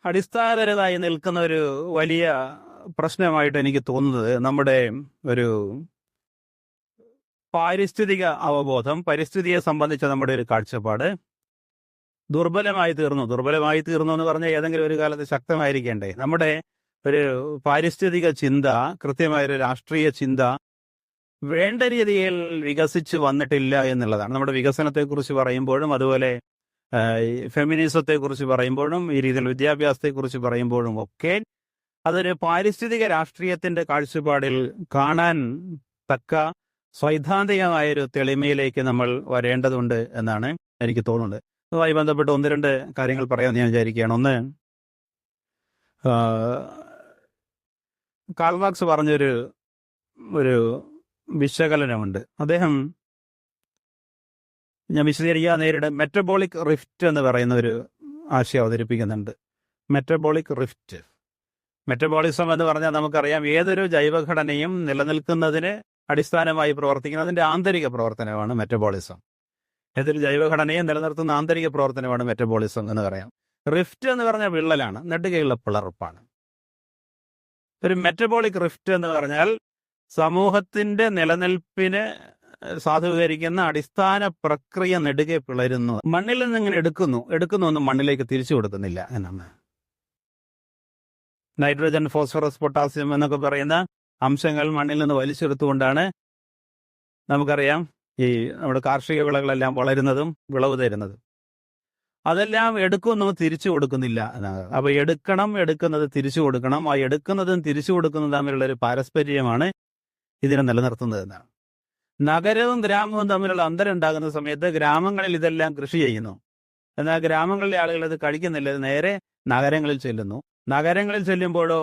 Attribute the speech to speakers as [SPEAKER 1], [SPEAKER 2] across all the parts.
[SPEAKER 1] അടിസ്ഥാനപരമായി നിൽക്കുന്ന ഒരു വലിയ പ്രശ്നമായിട്ട് എനിക്ക് തോന്നുന്നത് നമ്മുടെ ഒരു പാരിസ്ഥിതിക അവബോധം, പരിസ്ഥിതിയെ സംബന്ധിച്ച നമ്മുടെ ഒരു കാഴ്ചപ്പാട് ദുർബലമായി തീർന്നു എന്ന് പറഞ്ഞാൽ ഏതെങ്കിലും ഒരു കാലത്ത് ശക്തമായിരിക്കേണ്ടേ. നമ്മുടെ ഒരു പാരിസ്ഥിതിക ചിന്ത, കൃത്യമായൊരു രാഷ്ട്രീയ ചിന്ത വേണ്ട രീതിയിൽ വികസിച്ച് വന്നിട്ടില്ല എന്നുള്ളതാണ്. നമ്മുടെ വികസനത്തെക്കുറിച്ച് പറയുമ്പോഴും, അതുപോലെ ഫെമിനിസത്തെക്കുറിച്ച് പറയുമ്പോഴും, ഈ രീതിയിൽ വിദ്യാഭ്യാസത്തെക്കുറിച്ച് പറയുമ്പോഴും ഒക്കെ അതൊരു പാരിസ്ഥിതിക രാഷ്ട്രീയത്തിന്റെ കാഴ്ചപ്പാടിൽ കാണാൻ തക്ക സൈദ്ധാന്തികമായൊരു തെളിമയിലേക്ക് നമ്മൾ വരേണ്ടതുണ്ട് എന്നാണ് എനിക്ക് തോന്നുന്നത്. അതുമായി ബന്ധപ്പെട്ട് ഒന്ന് രണ്ട് കാര്യങ്ങൾ പറയാമെന്ന് ഞാൻ വിചാരിക്കുകയാണ്. ഒന്ന്, കാൾ മാർക്സ് പറഞ്ഞൊരു വിശകലനമുണ്ട്. അദ്ദേഹം, ഞാൻ വിശദീകരിക്കാൻ നേരിട്ട്, മെറ്റബോളിക് റിഫ്റ്റ് എന്ന് പറയുന്ന ഒരു ആശയം അവതരിപ്പിക്കുന്നുണ്ട്. മെറ്റബോളിക് റിഫ്റ്റ്, മെറ്റബോളിസം എന്ന് പറഞ്ഞാൽ നമുക്കറിയാം, ഏതൊരു ജൈവഘടനയും നിലനിൽക്കുന്നതിന് അടിസ്ഥാനമായി പ്രവർത്തിക്കുന്നതിൻ്റെ ആന്തരിക പ്രവർത്തനമാണ് മെറ്റബോളിസം. ഏതൊരു ജൈവഘടനയും നിലനിർത്തുന്ന ആന്തരിക പ്രവർത്തനമാണ് മെറ്റബോളിസം എന്ന് പറയാം. റിഫ്റ്റ് എന്ന് പറഞ്ഞാൽ വിള്ളലാണ്, നെടുകയുള്ള പിളർപ്പാണ്. ഒരു മെറ്റബോളിക് റിഫ്റ്റ് എന്ന് പറഞ്ഞാൽ സമൂഹത്തിന്റെ നിലനിൽപ്പിന് സാധൂകരിക്കുന്ന അടിസ്ഥാന പ്രക്രിയ നെടുകെ പിളരുന്നു. മണ്ണിൽ നിന്ന് ഇങ്ങനെ എടുക്കുന്നു ഒന്നും മണ്ണിലേക്ക് തിരിച്ചു കൊടുക്കുന്നില്ല എന്നാണ്. നൈട്രജൻ, ഫോസ്ഫറസ്, പൊട്ടാസ്യം എന്നൊക്കെ പറയുന്ന അംശങ്ങൾ മണ്ണിൽ നിന്ന് വലിച്ചെടുത്തുകൊണ്ടാണ് നമുക്കറിയാം ഈ നമ്മുടെ കാർഷിക വിളകളെല്ലാം വളരുന്നതും വിളവ് തരുന്നതും. അതെല്ലാം എടുക്കുന്നു, തിരിച്ചു കൊടുക്കുന്നില്ല എന്നാണ്. അപ്പൊ എടുക്കുന്നത് തിരിച്ചു കൊടുക്കണം. ആ എടുക്കുന്നതും തിരിച്ചു കൊടുക്കുന്നതും തമ്മിലുള്ള ഒരു പാരസ്പര്യമാണ് ഇതിനെ നിലനിർത്തുന്നത് എന്നാണ്. നഗരവും ഗ്രാമവും തമ്മിലുള്ള അന്തരം ഉണ്ടാകുന്ന സമയത്ത് ഗ്രാമങ്ങളിൽ ഇതെല്ലാം കൃഷി ചെയ്യുന്നു, എന്നാൽ ഗ്രാമങ്ങളിലെ ആളുകൾ ഇത് കഴിക്കുന്നില്ല, നേരെ നഗരങ്ങളിൽ ചെല്ലുന്നു. നഗരങ്ങളിൽ ചെല്ലുമ്പോഴോ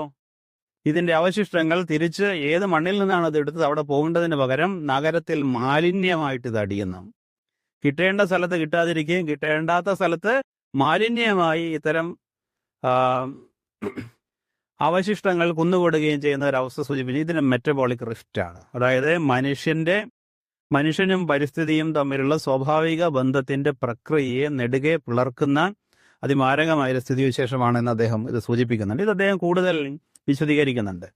[SPEAKER 1] ഇതിന്റെ അവശിഷ്ടങ്ങൾ തിരിച്ച് ഏത് മണ്ണിൽ നിന്നാണ് അത് എടുത്തത് അവിടെ പോകേണ്ടതിന് പകരം നഗരത്തിൽ മാലിന്യമായിട്ട് ഇത് അടിയുന്നു. കിട്ടേണ്ട സ്ഥലത്ത് കിട്ടാതിരിക്കുകയും കിട്ടേണ്ടാത്ത സ്ഥലത്ത് മാലിന്യമായി ഇത്തരം അവശിഷ്ടങ്ങൾ കുന്നുകൂടുകയും ചെയ്യുന്ന ഒരവസ്ഥ സൂചിപ്പിച്ച് ഇതിന് മെറ്റബോളിക് റിഫ്റ്റാണ്. അതായത് മനുഷ്യനും പരിസ്ഥിതിയും തമ്മിലുള്ള സ്വാഭാവിക ബന്ധത്തിന്റെ പ്രക്രിയയെ നെടുകെ പിളർക്കുന്ന അതിമാരകമായ സ്ഥിതിവിശേഷമാണെന്ന് അദ്ദേഹം ഇത് സൂചിപ്പിക്കുന്നുണ്ട്. ഇത് അദ്ദേഹം കൂടുതൽ വിശദീകരിക്കുന്നുണ്ട്.